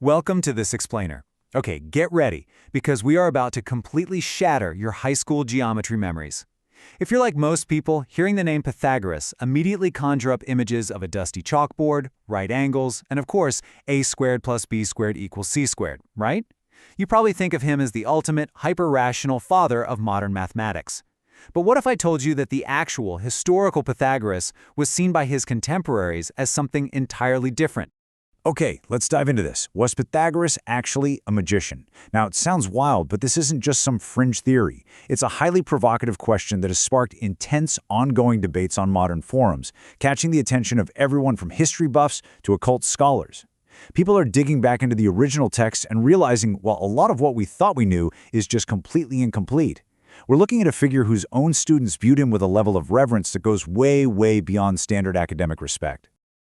Welcome to this explainer. Okay, get ready, because we are about to completely shatter your high school geometry memories. If you're like most people, hearing the name Pythagoras immediately conjure up images of a dusty chalkboard, right angles, and of course, a squared plus b squared equals c squared, right? You probably think of him as the ultimate, hyper-rational father of modern mathematics. But what if I told you that the actual, historical Pythagoras was seen by his contemporaries as something entirely different? Okay, let's dive into this. Was Pythagoras actually a magician? Now, it sounds wild, but this isn't just some fringe theory. It's a highly provocative question that has sparked intense, ongoing debates on modern forums, catching the attention of everyone from history buffs to occult scholars. People are digging back into the original text and realizing, well, a lot of what we thought we knew is just completely incomplete. We're looking at a figure whose own students viewed him with a level of reverence that goes way, way beyond standard academic respect.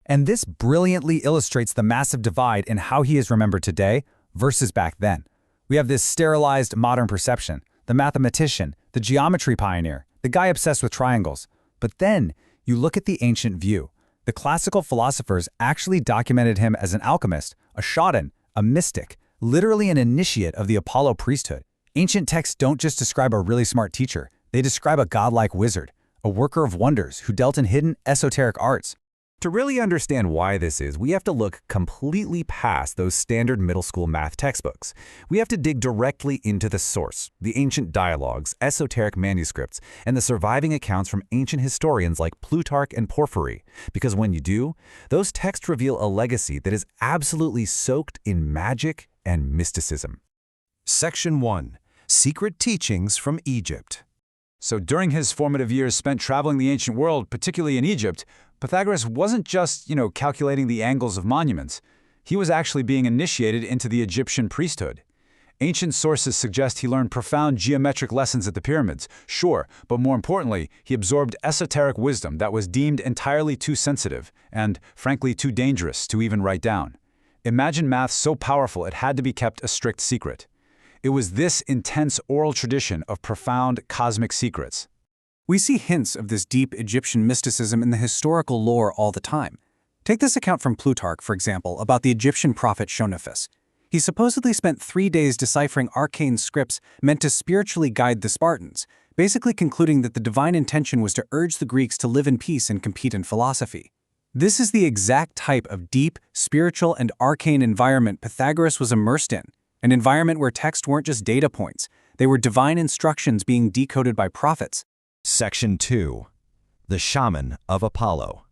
And this brilliantly illustrates the massive divide in how he is remembered today versus back then. We have this sterilized modern perception, the mathematician, the geometry pioneer, the guy obsessed with triangles. But then you look at the ancient view. The classical philosophers actually documented him as an alchemist, a shaman, a mystic, literally an initiate of the Apollo priesthood. Ancient texts don't just describe a really smart teacher. They describe a godlike wizard, a worker of wonders who dealt in hidden esoteric arts. To really understand why this is, we have to look completely past those standard middle school math textbooks. We have to dig directly into the source, the ancient dialogues, esoteric manuscripts, and the surviving accounts from ancient historians like Plutarch and Porphyry. Because when you do, those texts reveal a legacy that is absolutely soaked in magic and mysticism. Section 1. Secret Teachings from Egypt. So during his formative years spent traveling the ancient world, particularly in Egypt, Pythagoras wasn't just, calculating the angles of monuments. He was actually being initiated into the Egyptian priesthood. Ancient sources suggest he learned profound geometric lessons at the pyramids, sure, but more importantly, he absorbed esoteric wisdom that was deemed entirely too sensitive and, frankly, too dangerous to even write down. Imagine math so powerful it had to be kept a strict secret. It was this intense oral tradition of profound cosmic secrets. We see hints of this deep Egyptian mysticism in the historical lore all the time. Take this account from Plutarch, for example, about the Egyptian prophet Shonophis. He supposedly spent 3 days deciphering arcane scripts meant to spiritually guide the Spartans, basically concluding that the divine intention was to urge the Greeks to live in peace and compete in philosophy. This is the exact type of deep, spiritual, and arcane environment Pythagoras was immersed in, an environment where texts weren't just data points, they were divine instructions being decoded by prophets. Section 2. The Shaman of Apollo.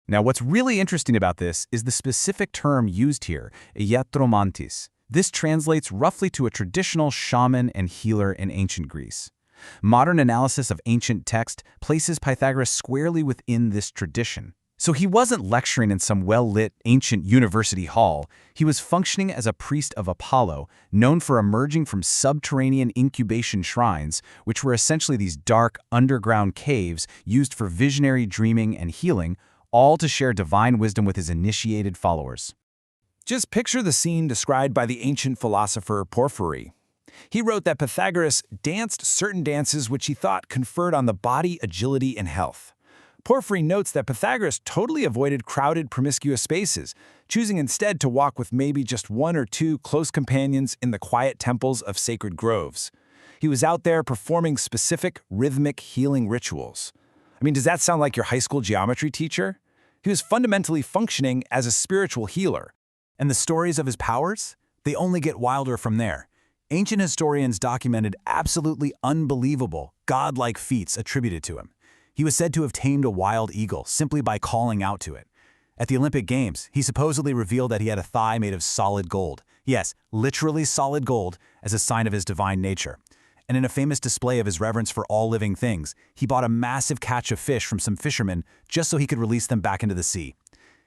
Now, what's really interesting about this is the specific term used here, Iatromantis. This translates roughly to a traditional shaman and healer in ancient Greece. Modern analysis of ancient text places Pythagoras squarely within this tradition. So he wasn't lecturing in some well-lit ancient university hall. He was functioning as a priest of Apollo, known for emerging from subterranean incubation shrines, which were essentially these dark, underground caves used for visionary dreaming and healing, all to share divine wisdom with his initiated followers. Just picture the scene described by the ancient philosopher Porphyry. He wrote that Pythagoras danced certain dances which he thought conferred on the body agility and health. Porphyry notes that Pythagoras totally avoided crowded, promiscuous spaces, choosing instead to walk with maybe just 1 or 2 close companions in the quiet temples of sacred groves. He was out there performing specific, rhythmic healing rituals. Does that sound like your high school geometry teacher? He was fundamentally functioning as a spiritual healer. And the stories of his powers? They only get wilder from there. Ancient historians documented absolutely unbelievable, godlike feats attributed to him. He was said to have tamed a wild eagle simply by calling out to it. At the Olympic Games, he supposedly revealed that he had a thigh made of solid gold. Yes, literally solid gold, as a sign of his divine nature. And in a famous display of his reverence for all living things, he bought a massive catch of fish from some fishermen just so he could release them back into the sea.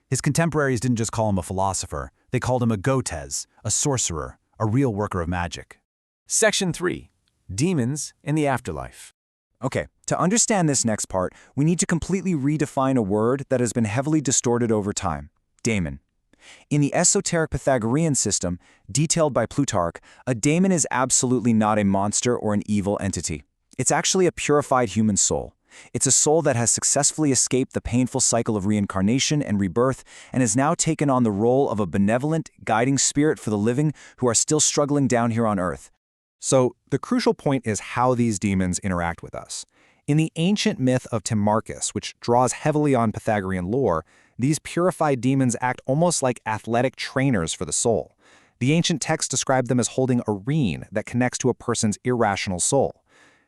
His contemporaries didn't just call him a philosopher, they called him a gotes, a sorcerer, a real worker of magic. Section 3. Demons in the Afterlife. Okay, to understand this next part, we need to completely redefine a word that has been heavily distorted over time: daemon. In the esoteric Pythagorean system, detailed by Plutarch, a daemon is absolutely not a monster or an evil entity. It's actually a purified human soul. It's a soul that has successfully escaped the painful cycle of reincarnation and rebirth and has now taken on the role of a benevolent, guiding spirit for the living who are still struggling down here on Earth. So, the crucial point is how these demons interact with us. In the ancient myth of Timarchus, which draws heavily on Pythagorean lore, these purified demons act almost like athletic trainers for the soul. The ancient texts describe them as holding a rein that connects to a person's irrational soul.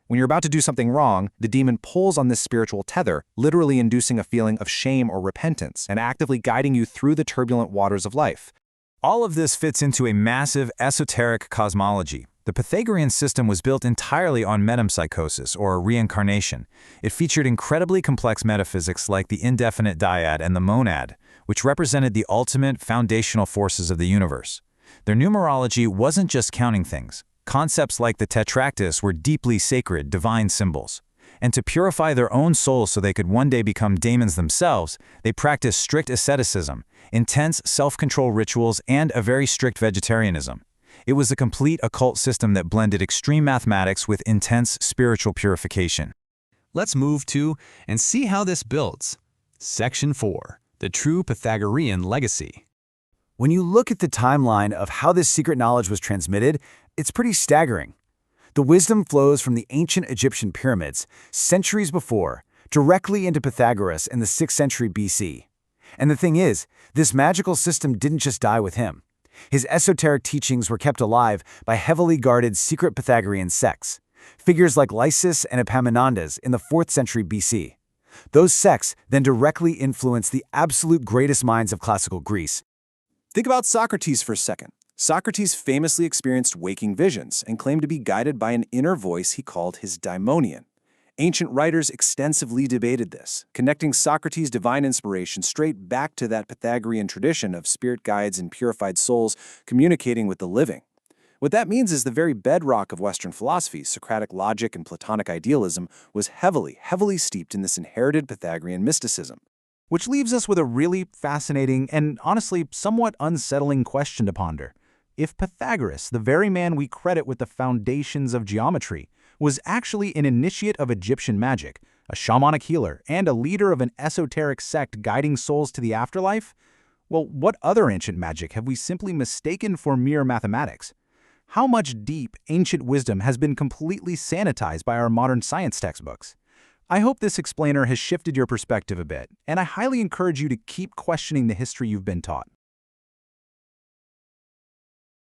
When you're about to do something wrong, the demon pulls on this spiritual tether, literally inducing a feeling of shame or repentance and actively guiding you through the turbulent waters of life. All of this fits into a massive esoteric cosmology. The Pythagorean system was built entirely on metempsychosis, or reincarnation. It featured incredibly complex metaphysics like the indefinite dyad and the monad, which represented the ultimate foundational forces of the universe. Their numerology wasn't just counting things. Concepts like the tetractys were deeply sacred, divine symbols. And to purify their own souls so they could one day become daemons themselves, they practiced strict asceticism, intense self-control rituals, and a very strict vegetarianism. It was a complete occult system that blended extreme mathematics with intense spiritual purification. Let's move to and see how this builds. Section 4. The True Pythagorean Legacy. When you look at the timeline of how this secret knowledge was transmitted, it's pretty staggering. The wisdom flows from the ancient Egyptian pyramids, centuries before, directly into Pythagoras in the 6th century BC. And the thing is, this magical system didn't just die with him. His esoteric teachings were kept alive by heavily guarded secret Pythagorean sects, figures like Lysis and Epaminondas in the 4th century BC. Those sects then directly influenced the absolute greatest minds of classical Greece. Think about Socrates for a second. Socrates famously experienced waking visions and claimed to be guided by an inner voice he called his daimonion. Ancient writers extensively debated this, connecting Socrates' divine inspiration straight back to that Pythagorean tradition of spirit guides and purified souls communicating with the living. What that means is the very bedrock of Western philosophy, Socratic logic and Platonic idealism, was heavily steeped in this inherited Pythagorean mysticism. Which leaves us with a really fascinating and honestly somewhat unsettling question to ponder. If Pythagoras, the very man we credit with the foundations of geometry, was actually an initiate of Egyptian magic, a shamanic healer, and a leader of an esoteric sect guiding souls to the afterlife, well, what other ancient magic have we simply mistaken for mere mathematics? How much deep, ancient wisdom has been completely sanitized by our modern science textbooks? I hope this explainer has shifted your perspective a bit, and I highly encourage you to keep questioning the history you've been taught.